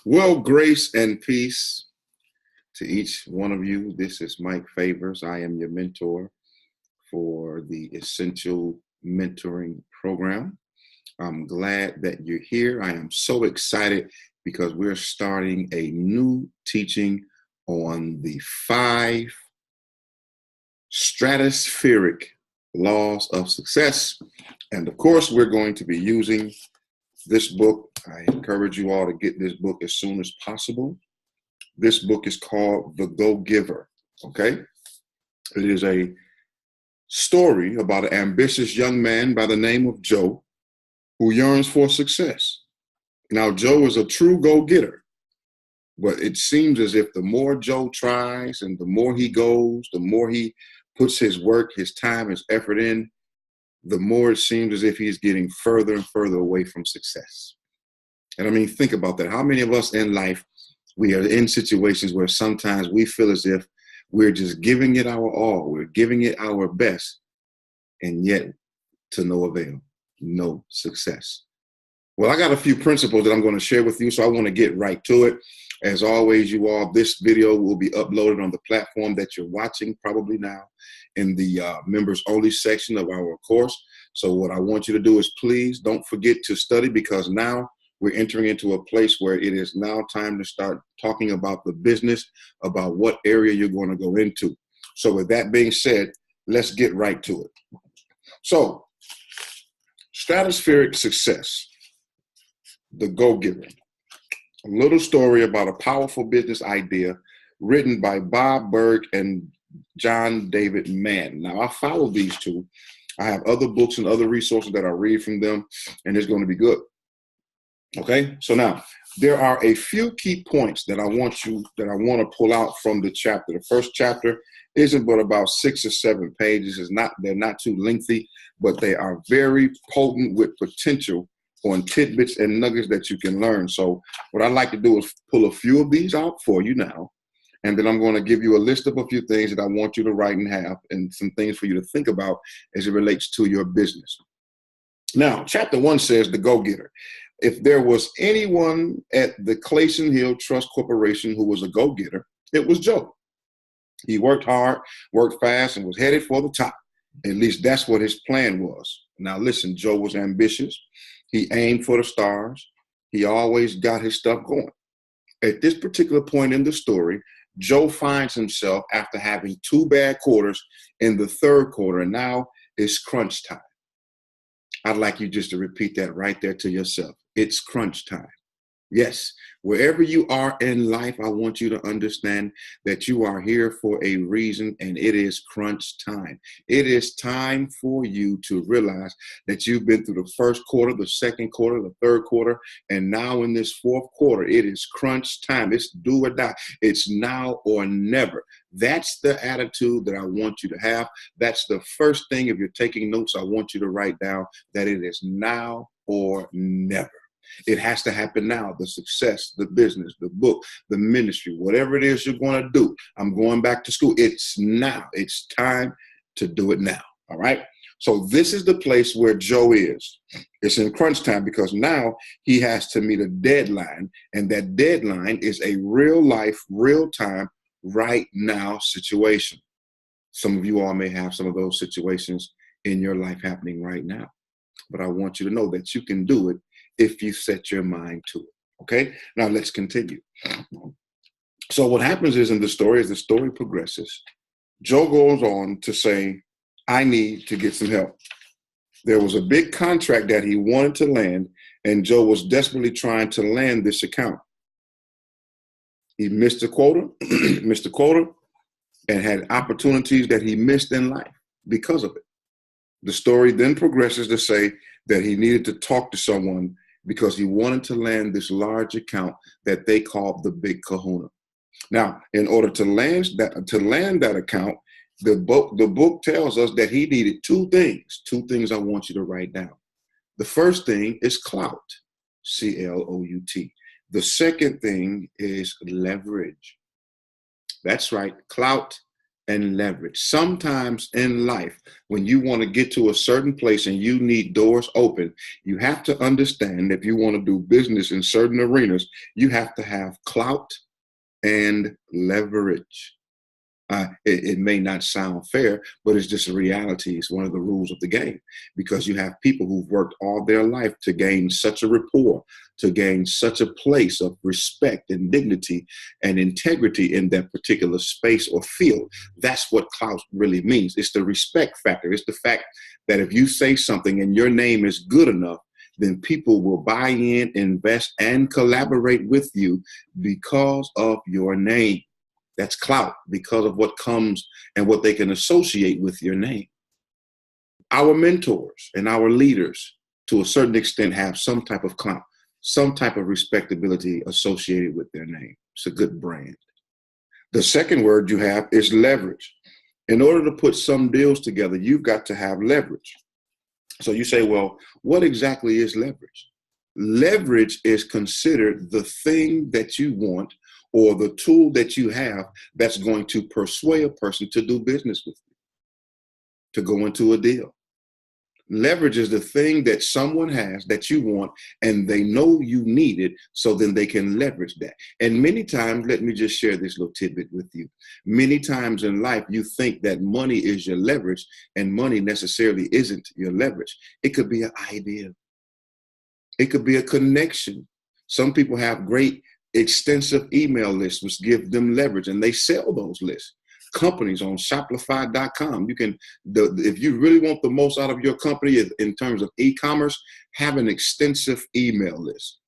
Well, grace and peace to each one of you. This is Mike Favors. I am your mentor for the Essential Mentoring Program. I'm glad that you're here. I am so excited because we're starting a new teaching on the 5 stratospheric laws of success. And of course, we're going to be using this book. I encourage you all to get this book as soon as possible. This book is called The Go Giver, okay? It is a story about an ambitious young man by the name of Joe who yearns for success. Now, Joe is a true go-getter, but it seems as if the more Joe tries and the more he goes, the more he puts his work, his time, his effort in, the more it seems as if he's getting further and further away from success. And I mean, think about that. How many of us in life, we are in situations where sometimes we feel as if we're just giving it our all, we're giving it our best, and yet to no avail, no success. Well, I got a few principles that I'm going to share with you, so I want to get right to it. As always, you all, this video will be uploaded on the platform that you're watching probably now in the members only section of our course. So what I want you to do is please don't forget to study, because now we're entering into a place where it is now time to start talking about the business, about what area you're going to go into. So with that being said, let's get right to it. So, Stratospheric Success, the Go Giver. A little story about a powerful business idea written by Bob Berg and John David Mann. Now, I follow these two. I have other books and other resources that I read from them, and it's going to be good. Okay, so now there are a few key points that I want to pull out from the chapter. The first chapter isn't but about 6 or 7 pages. They're not too lengthy, but they are very potent with potential on tidbits and nuggets that you can learn. So what I'd like to do is pull a few of these out for you now, and then I'm going to give you a list of a few things that I want you to write and have, and some things for you to think about as it relates to your business. Now, chapter 1 says the go-getter. If there was anyone at the Clayson Hill Trust Corporation who was a go-getter, it was Joe. He worked hard, worked fast, and was headed for the top. At least that's what his plan was. Now listen, Joe was ambitious. He aimed for the stars. He always got his stuff going. At this particular point in the story, Joe finds himself after having 2 bad quarters in the 3rd quarter, and now it's crunch time. I'd like you just to repeat that right there to yourself. It's crunch time. Yes, wherever you are in life, I want you to understand that you are here for a reason, and it is crunch time. It is time for you to realize that you've been through the 1st quarter, the 2nd quarter, the 3rd quarter, and now in this 4th quarter, it is crunch time. It's do or die. It's now or never. That's the attitude that I want you to have. That's the first thing. If you're taking notes, I want you to write down that it is now or never. It has to happen now. The success, the business, the book, the ministry, whatever it is you're going to do. I'm going back to school. It's now. It's time to do it now. All right. So this is the place where Joe is. It's in crunch time because now he has to meet a deadline. And that deadline is a real life, real time, right now situation. Some of you all may have some of those situations in your life happening right now. But I want you to know that you can do it if you set your mind to it. Okay, now let's continue. So what happens is in the story, as the story progresses, Joe goes on to say, I need to get some help. There was a big contract that he wanted to land, and Joe was desperately trying to land this account. He missed the quota, and had opportunities that he missed in life because of it. The story then progresses to say that he needed to talk to someone because he wanted to land this large account that they called the Big Kahuna. Now, in order to land that account, the book tells us that he needed 2 things. 2 things I want you to write down. The first thing is clout, C-L-O-U-T. The second thing is leverage. That's right, clout and leverage. Sometimes in life, when you want to get to a certain place and you need doors open, you have to understand if you want to do business in certain arenas, you have to have clout and leverage. It may not sound fair, but it's just a reality. It's one of the rules of the game, because you have people who've worked all their life to gain such a rapport, to gain such a place of respect and dignity and integrity in that particular space or field. That's what clout really means. It's the respect factor. It's the fact that if you say something and your name is good enough, then people will buy in, invest, and collaborate with you because of your name. That's clout, because of what comes and what they can associate with your name. Our mentors and our leaders, to a certain extent, have some type of clout, some type of respectability associated with their name. It's a good brand. The second word you have is leverage. In order to put some deals together, you've got to have leverage. So you say, well, what exactly is leverage? Leverage is considered the thing that you want, or the tool that you have that's going to persuade a person to do business with you, to go into a deal. Leverage is the thing that someone has that you want, and they know you need it, so then they can leverage that. And many times, let me just share this little tidbit with you. Many times in life, you think that money is your leverage, and money necessarily isn't your leverage. It could be an idea. It could be a connection. Some people have great extensive email lists, which give them leverage, and they sell those lists. Companies on Shopify.com, you can, if you really want the most out of your company in terms of e-commerce, have an extensive email list.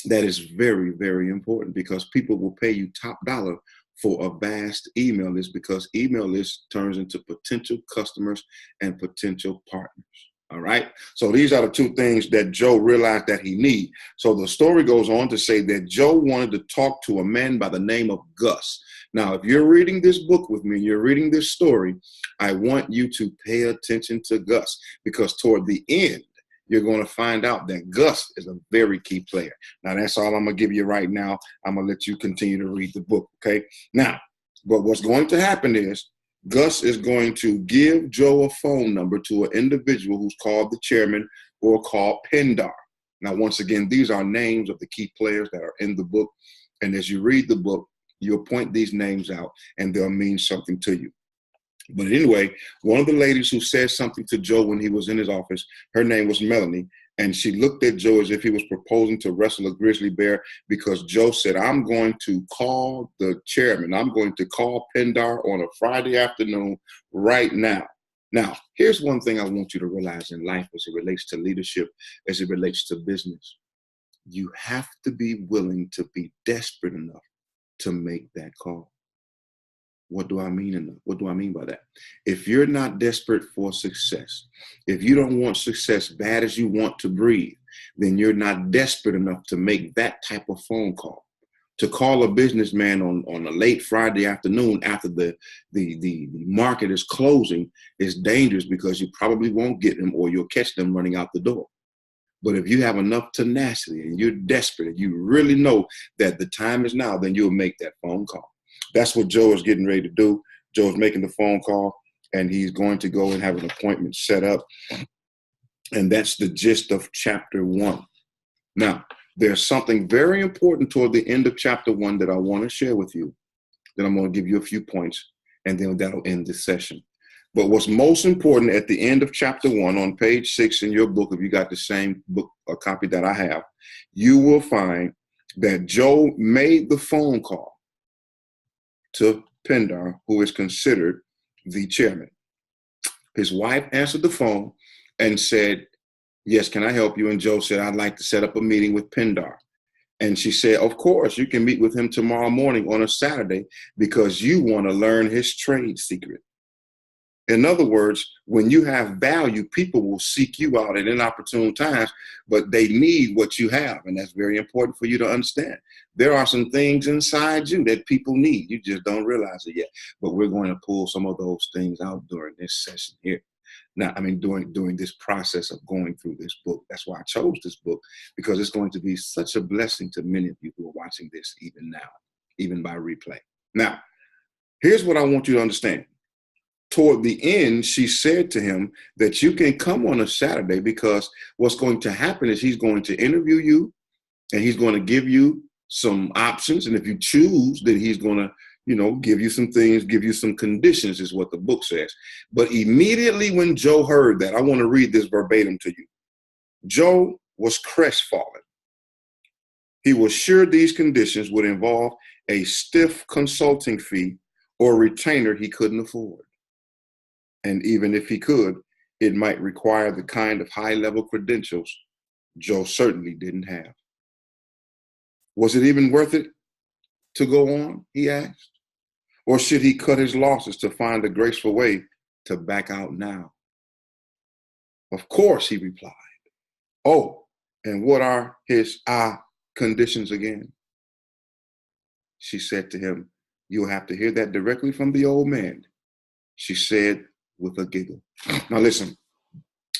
That is very, very important, because people will pay you top dollar for a vast email list, because email list turns into potential customers and potential partners. All right. So these are the two things that Joe realized that he needed. So the story goes on to say that Joe wanted to talk to a man by the name of Gus. Now, if you're reading this book with me and you're reading this story, I want you to pay attention to Gus, because toward the end, you're going to find out that Gus is a very key player. Now, that's all I'm going to give you right now. I'm going to let you continue to read the book. Okay. Now, but what's going to happen is, Gus is going to give Joe a phone number to an individual who's called the chairman, or called Pindar. Now, once again, these are names of the key players that are in the book. And as you read the book, you'll point these names out and they'll mean something to you. But anyway, one of the ladies who said something to Joe when he was in his office, her name was Melanie. And she looked at Joe as if he was proposing to wrestle a grizzly bear, because Joe said, I'm going to call the chairman. I'm going to call Pindar on a Friday afternoon right now. Now, here's one thing I want you to realize in life as it relates to leadership, as it relates to business. You have to be willing to be desperate enough to make that call. What do I mean? What do I mean by that? If you're not desperate for success, if you don't want success bad as you want to breathe, then you're not desperate enough to make that type of phone call. To call a businessman on a late Friday afternoon after the market is closing is dangerous, because you probably won't get them, or you'll catch them running out the door. But if you have enough tenacity and you're desperate and you really know that the time is now, then you'll make that phone call. That's what Joe is getting ready to do. Joe's making the phone call, and he's going to go and have an appointment set up. And that's the gist of chapter 1. Now, there's something very important toward the end of chapter 1 that I want to share with you. Then I'm going to give you a few points, and then that'll end this session. But what's most important at the end of chapter 1 on page 6 in your book, if you got the same book or copy that I have, you will find that Joe made the phone call to Pindar, who is considered the chairman. His wife answered the phone and said, yes, can I help you? And Joe said, I'd like to set up a meeting with Pindar. And she said, of course, you can meet with him tomorrow morning on a Saturday, because you want to learn his trade secret. In other words, when you have value, people will seek you out at inopportune times, but they need what you have. And that's very important for you to understand. There are some things inside you that people need. You just don't realize it yet. But we're going to pull some of those things out during this session here. Now, I mean, during this process of going through this book. That's why I chose this book, because it's going to be such a blessing to many of you who are watching this even now, even by replay. Now, Here's what I want you to understand. Toward the end, she said to him that you can come on a Saturday, because what's going to happen is he's going to interview you and he's going to give you some options. And if you choose, then he's going to, give you some things, give you some conditions, is what the book says. But immediately when Joe heard that, I want to read this verbatim to you. Joe was crestfallen. He was sure these conditions would involve a stiff consulting fee or retainer he couldn't afford. And even if he could, it might require the kind of high-level credentials Joe certainly didn't have. Was it even worth it to go on, he asked? Or should he cut his losses to find a graceful way to back out now? Of course, he replied. Oh, and what are his conditions again? She said to him, you'll have to hear that directly from the old man, she said with a giggle. Now listen,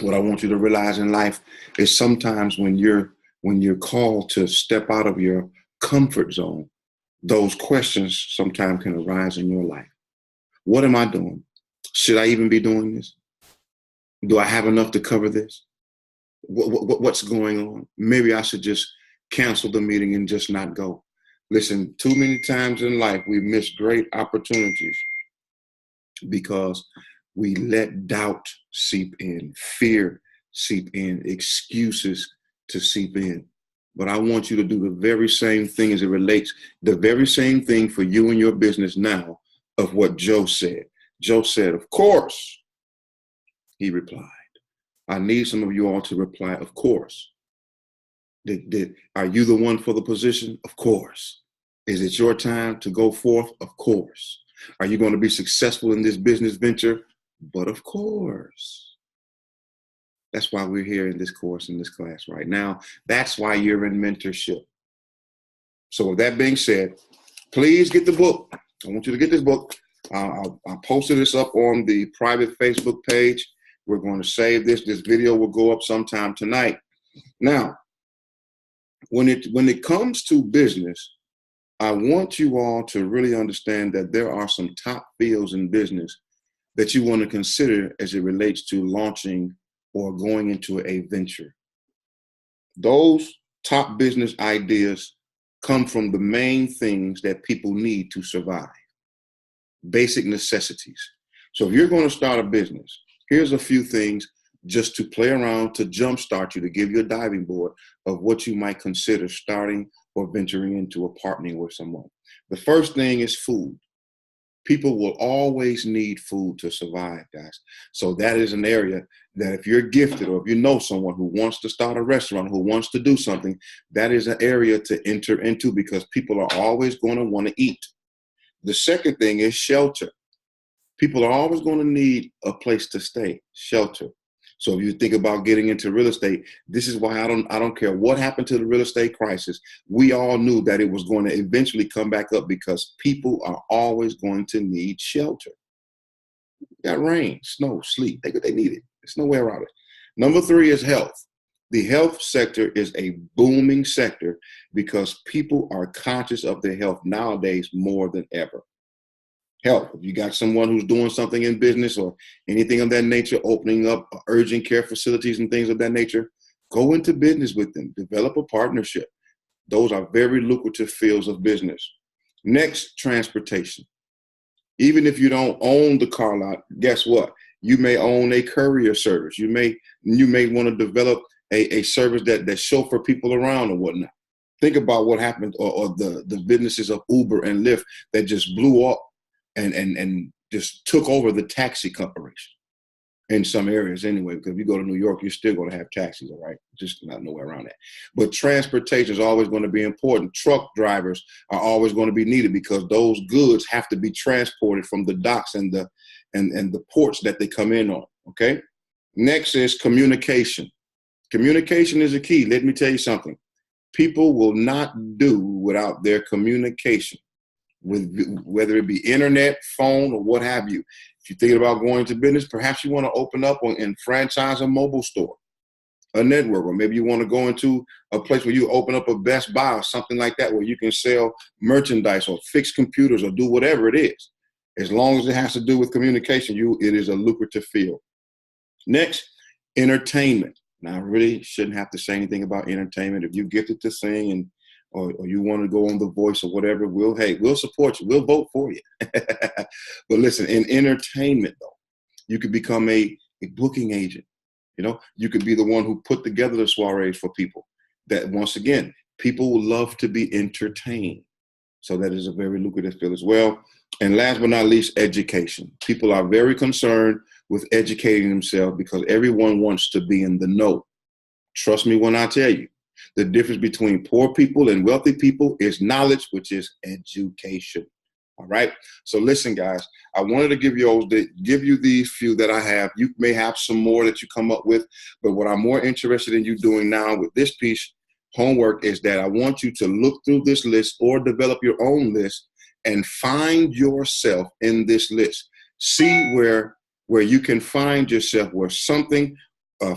what I want you to realize in life is sometimes when you're called to step out of your comfort zone, those questions sometimes can arise in your life. What am I doing? Should I even be doing this? Do I have enough to cover this? What's going on? Maybe I should just cancel the meeting and just not go. Listen, too many times in life, we miss great opportunities because we let doubt seep in, fear seep in, excuses to seep in. But I want you to do the very same thing as it relates, the very same thing for you and your business now of what Joe said. Joe said, of course, he replied. I need some of you all to reply, of course. Are you the one for the position? Of course. Is it your time to go forth? Of course. Are you going to be successful in this business venture? But of course. That's why we're here in this course, in this class right now. That's why you're in mentorship. So with that being said, please get the book. I want you to get this book. I posted this up on the private Facebook page. We're going to save this. This video will go up sometime tonight. Now, when it comes to business, I want you all to really understand that there are some top fields in business that you want to consider as it relates to launching or going into a venture. Those top business ideas come from the main things that people need to survive, basic necessities. So if you're going to start a business, here's a few things just to play around, to jumpstart you, to give you a diving board of what you might consider starting or venturing into or partnering with someone. The first thing is food. People will always need food to survive, guys. So that is an area that if you're gifted or if you know someone who wants to start a restaurant, who wants to do something, that is an area to enter into because people are always going to want to eat. The second thing is shelter. People are always going to need a place to stay, shelter. So if you think about getting into real estate, this is why I don't care what happened to the real estate crisis. We all knew that it was going to eventually come back up because people are always going to need shelter. You got rain, snow, sleet. They need it. There's no way around it. Number 3 is health. The health sector is a booming sector because people are conscious of their health nowadays more than ever. Health. If you got someone who's doing something in business or anything of that nature, opening up urgent care facilities and things of that nature, go into business with them. Develop a partnership. Those are very lucrative fields of business. Next, transportation. Even if you don't own the car lot, guess what? You may own a courier service. You may want to develop a service that chauffeur people around or whatnot. Think about what happened or the businesses of Uber and Lyft that just blew up and just took over the taxi corporation in some areas anyway, because if you go to New York, you're still going to have taxis, all right? Just not nowhere around that. But transportation is always going to be important. Truck drivers are always going to be needed because those goods have to be transported from the docks and the ports that they come in on, okay? Next is communication. Communication is a key. Let me tell you something. People will not do without their communication, whether it be internet, phone, or what have you. If you're thinking about going to business, perhaps you want to open up and franchise a mobile store, a network, or maybe you want to go into a place where you open up a Best Buy or something like that where you can sell merchandise or fix computers or do whatever it is. As long as it has to do with communication, it is a lucrative field. Next, entertainment. Now, I really shouldn't have to say anything about entertainment. If you're gifted to sing or you want to go on The Voice or whatever, we'll support you. We'll vote for you. But listen, in entertainment, though, you could become a booking agent. You know, you could be the one who put together the soirees for people. That, once again, people will love to be entertained. So that is a very lucrative field as well. And last but not least, education. People are very concerned with educating themselves because everyone wants to be in the know. Trust me when I tell you, the difference between poor people and wealthy people is knowledge, which is education. All right. So listen, guys, I wanted to give you these few that I have. You may have some more that you come up with, but what I'm more interested in you doing now with this piece homework is that I want you to look through this list or develop your own list and find yourself in this list. See where you can find yourself, where something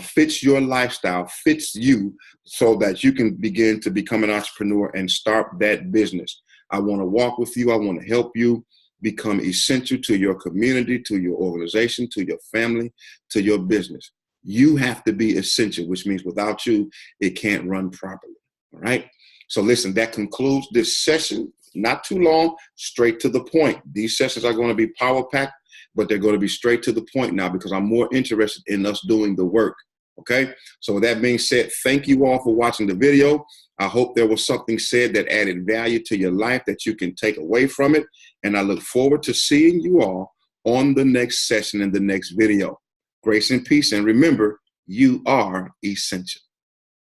fits your lifestyle, fits you, so that you can begin to become an entrepreneur and start that business. I want to walk with you. I want to help you become essential to your community, to your organization, to your family, to your business. You have to be essential, which means without you, it can't run properly. All right. So listen, that concludes this session. Not too long, straight to the point. These sessions are going to be power packed, but they're going to be straight to the point now because I'm more interested in us doing the work. Okay. So with that being said, thank you all for watching the video. I hope there was something said that added value to your life that you can take away from it. And I look forward to seeing you all on the next session in the next video. Grace and peace. And remember, you are essential.